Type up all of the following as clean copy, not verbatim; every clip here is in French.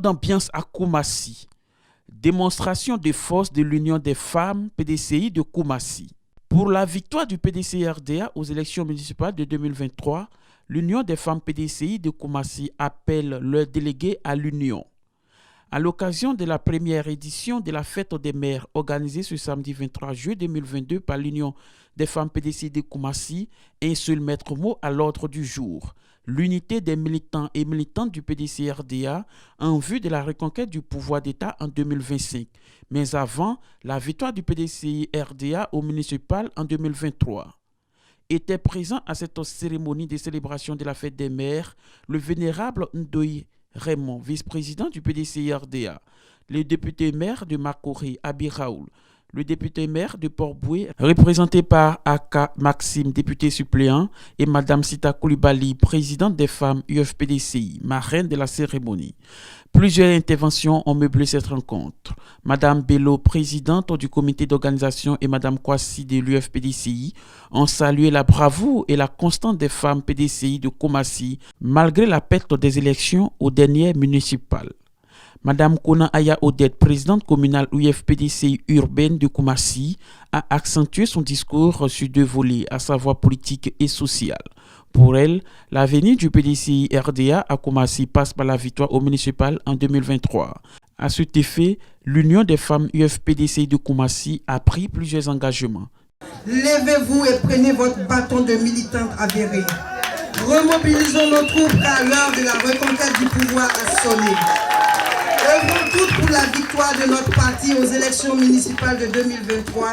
d'ambiance à Koumassi. Démonstration de force de l'Union des femmes PDCI de Koumassi. Pour la victoire du PDCI-RDA aux élections municipales de 2023, l'Union des femmes PDCI de Koumassi appelle leurs délégués à l'Union. À l'occasion de la première édition de la fête des mères organisée ce samedi 23 juillet 2022 par l'Union des femmes PDCI de Koumassi, un seul maître mot à l'ordre du jour: l'unité des militants et militantes du PDCI-RDA en vue de la reconquête du pouvoir d'État en 2025, mais avant la victoire du PDCI-RDA au municipal en 2023. Était présent à cette cérémonie de célébration de la fête des mères le vénérable Ndoye Raymond, vice-président du PDCI-RDA, le député maire de Makori, Abi Raoul, le député maire de Port-Boué, représenté par Aka Maxime, député suppléant, et Madame Sita Koulibaly, présidente des femmes UFPDCI, marraine de la cérémonie. Plusieurs interventions ont meublé cette rencontre. Madame Bello, présidente du comité d'organisation, et Madame Kwasi de l'UFPDCI ont salué la bravoure et la constance des femmes PDCI de Koumassi malgré la perte des élections aux dernières municipales. Madame Kona Aya Odette, présidente communale UFPDCI urbaine de Koumassi, a accentué son discours sur deux volets, à savoir politique et social. Pour elle, l'avenir du PDCI-RDA à Koumassi passe par la victoire au municipal en 2023. À cet effet, l'Union des femmes UFPDCI de Koumassi a pris plusieurs engagements. Levez-vous et prenez votre bâton de militante avérée. Remobilisons nos troupes à l'heure de la reconquête du pouvoir a sonné. Œuvrons toutes pour la victoire de notre parti aux élections municipales de 2023,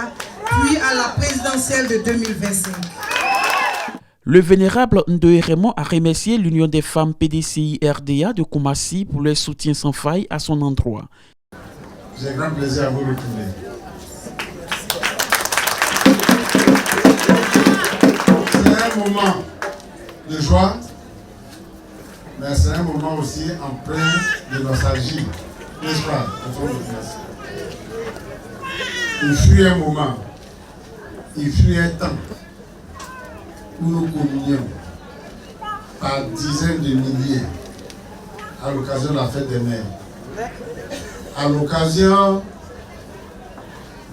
puis à la présidentielle de 2025. Le vénérable Ndoye Raymond a remercié l'Union des femmes PDCI-RDA de Koumassi pour leur soutien sans faille à son endroit. J'ai grand plaisir à vous retrouver. C'est un moment de joie, mais c'est un moment aussi en plein de nostalgie, n'est-ce pas? Il fut un moment, il fut un temps où nous communions par dizaines de milliers à l'occasion de la fête des mères, à l'occasion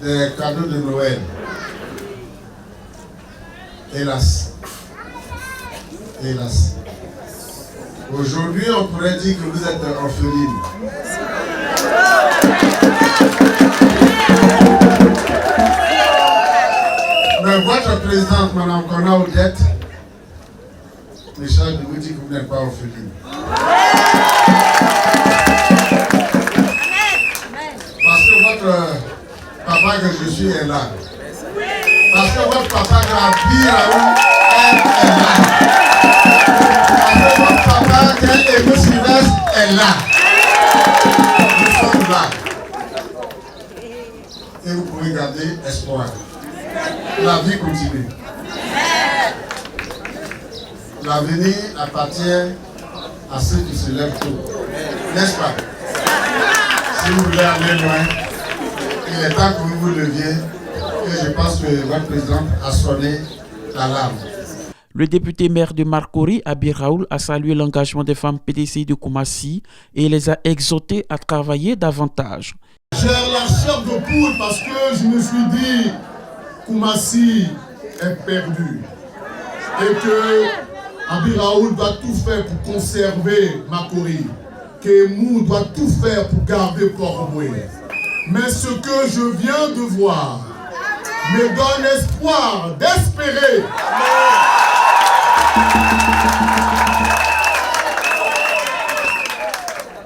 des cadeaux de Noël. Hélas, hélas. Aujourd'hui, on pourrait dire que vous êtes orpheline. Mais votre présidente, Mme Kona Odette, me charge de vous dire que vous n'êtes pas orpheline. Parce que votre papa que je suis est là. Parce que votre papa que la vie là-haut est là. Parce que votre papa qui est Ego Sylvestre est là. Nous sommes là. Et vous pouvez garder espoir. La vie continue. L'avenir appartient à ceux qui se lèvent tôt. N'est-ce pas? Si vous voulez aller loin, il est temps que vous vous leviez. Et je pense que votre présidente a sonné l'alarme. Le député maire de Makori, Abi Raoul, a salué l'engagement des femmes PDCI de Koumassi et les a exhortées à travailler davantage. J'ai la chair de poule parce que je me suis dit Koumassi est perdu et que Abi Raoul doit tout faire pour conserver Makori, que Mou doit tout faire pour garder Port-Boué. Mais ce que je viens de voir me donne espoir d'espérer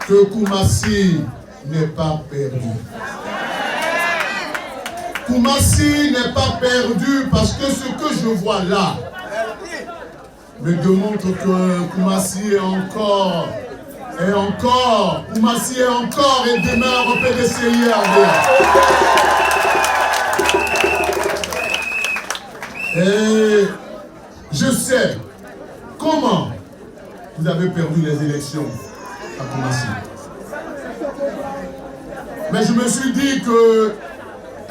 que Koumassi n'est pas perdu. Koumassi n'est pas perdu parce que ce que je vois là me démontre que Koumassi est encore Koumassi est encore et demeure au PDCI-RDA. Et je sais comment vous avez perdu les élections à Koumassi. Mais je me suis dit que,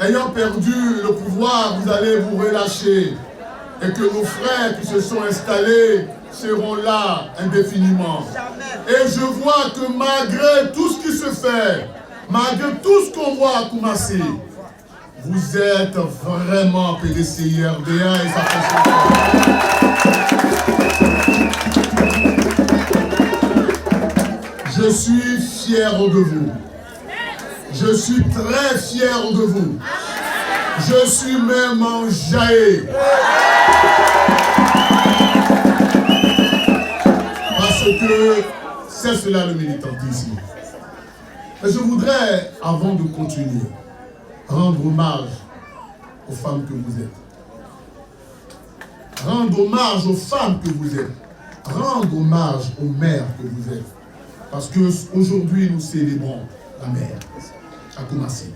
ayant perdu le pouvoir, vous allez vous relâcher et que nos frères qui se sont installés seront là indéfiniment. Et je vois que malgré tout ce qui se fait, malgré tout ce qu'on voit à Koumassi, vous êtes vraiment PDCI-RDA et ça fonctionne. Je suis fier de vous. Je suis très fier de vous. Je suis même enjaillé. Parce que c'est cela le militantisme. Et je voudrais, avant de continuer, rendre hommage aux femmes que vous êtes. Rendre hommage aux femmes que vous êtes. Rendre hommage aux mères que vous êtes. Parce qu'aujourd'hui, nous célébrons la mère à Koumassi.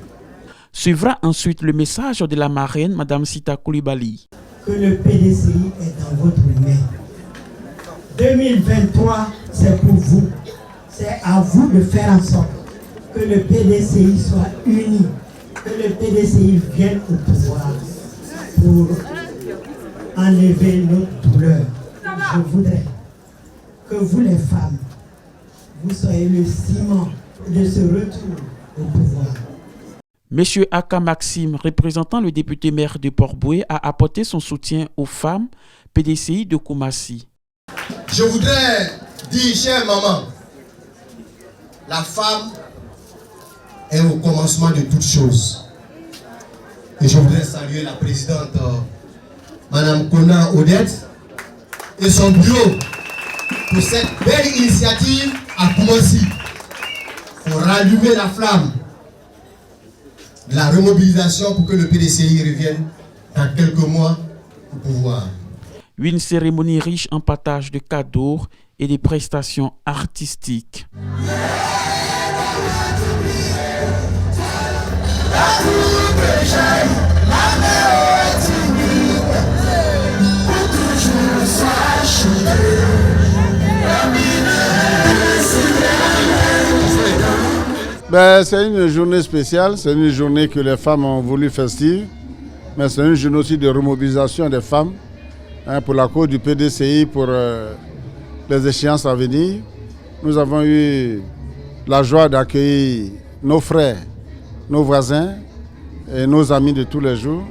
Suivra ensuite le message de la marraine, Mme Sita Coulibaly. Que le PDCI est dans votre main. 2023, c'est pour vous. C'est à vous de faire en sorte que le PDCI soit uni, que le PDCI vienne au pouvoir pour enlever notre douleur. Je voudrais que vous les femmes, vous soyez le ciment de ce retour au pouvoir. Monsieur Aka Maxime, représentant le député maire de Port-Bouët, a apporté son soutien aux femmes PDCI de Koumassi. Je voudrais dire, chère maman, la femme est au commencement de toutes choses. Et je voudrais saluer la présidente Madame Kona Odette et son bureau pour cette belle initiative à Koumassi pour rallumer la flamme de la remobilisation pour que le PDCI revienne dans quelques mois au pouvoir. Une cérémonie riche en partage de cadeaux et de prestations artistiques. C'est une journée spéciale, c'est une journée que les femmes ont voulu festive, mais c'est une journée aussi de remobilisation des femmes pour la cause du PDCI pour les échéances à venir. Nous avons eu la joie d'accueillir nos frères, nos voisins et nos amis de tous les jours,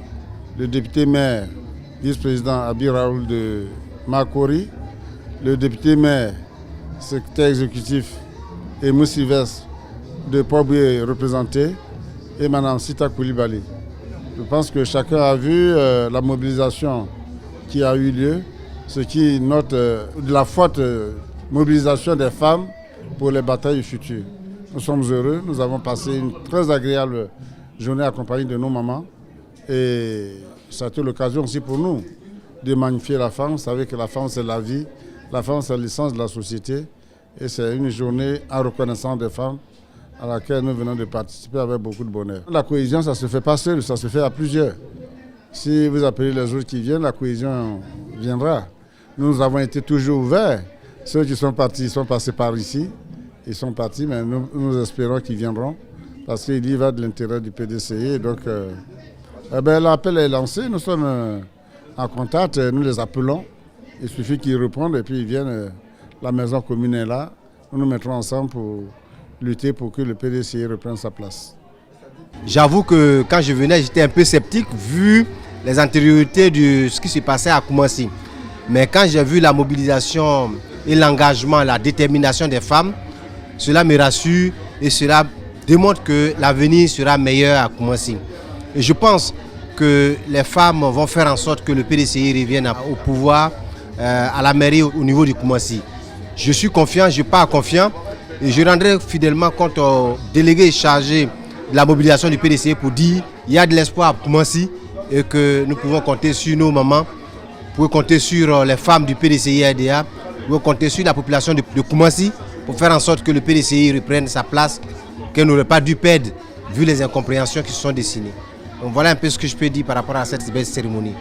le député maire, vice-président Abi Raoul de Makori, le député maire, secrétaire exécutif et Moussivès de Port-Bouët représenté et Mme Sita Coulibaly. Je pense que chacun a vu la mobilisation qui a eu lieu, ce qui note de la forte mobilisation des femmes pour les batailles futures. Nous sommes heureux, nous avons passé une très agréable journée accompagnée de nos mamans et ça a été l'occasion aussi pour nous de magnifier la femme. Vous savez que la femme c'est la vie, la femme c'est l'essence de la société et c'est une journée en reconnaissance des femmes à laquelle nous venons de participer avec beaucoup de bonheur. La cohésion, ça ne se fait pas seul, ça se fait à plusieurs. Si vous appelez les autres qui viennent, la cohésion viendra. Nous avons été toujours ouverts. Ceux qui sont partis, ils sont passés par ici. Ils sont partis, mais nous espérons qu'ils viendront parce qu'il y va de l'intérêt du PDCI. Donc, l'appel est lancé, nous sommes en contact, nous les appelons. Il suffit qu'ils répondent et puis ils viennent. La maison commune est là. Nous nous mettrons ensemble pour lutter pour que le PDCI reprenne sa place. J'avoue que quand je venais, j'étais un peu sceptique vu les antériorités de ce qui se passait à Koumassi. Mais quand j'ai vu la mobilisation et l'engagement, la détermination des femmes, cela me rassure et cela démontre que l'avenir sera meilleur à Koumassi. Et je pense que les femmes vont faire en sorte que le PDCI revienne au pouvoir, à la mairie au niveau du Koumassi. Je suis confiant, je pars confiant. Et je rendrai fidèlement compte au délégué chargé de la mobilisation du PDCI pour dire qu'il y a de l'espoir à Koumassi et que nous pouvons compter sur nos mamans, nous pouvons compter sur les femmes du PDCI-RDA, nous pouvons compter sur la population de Koumassi pour faire en sorte que le PDCI reprenne sa place qu'elle n'aurait pas dû perdre vu les incompréhensions qui se sont dessinées. Donc voilà un peu ce que je peux dire par rapport à cette belle cérémonie.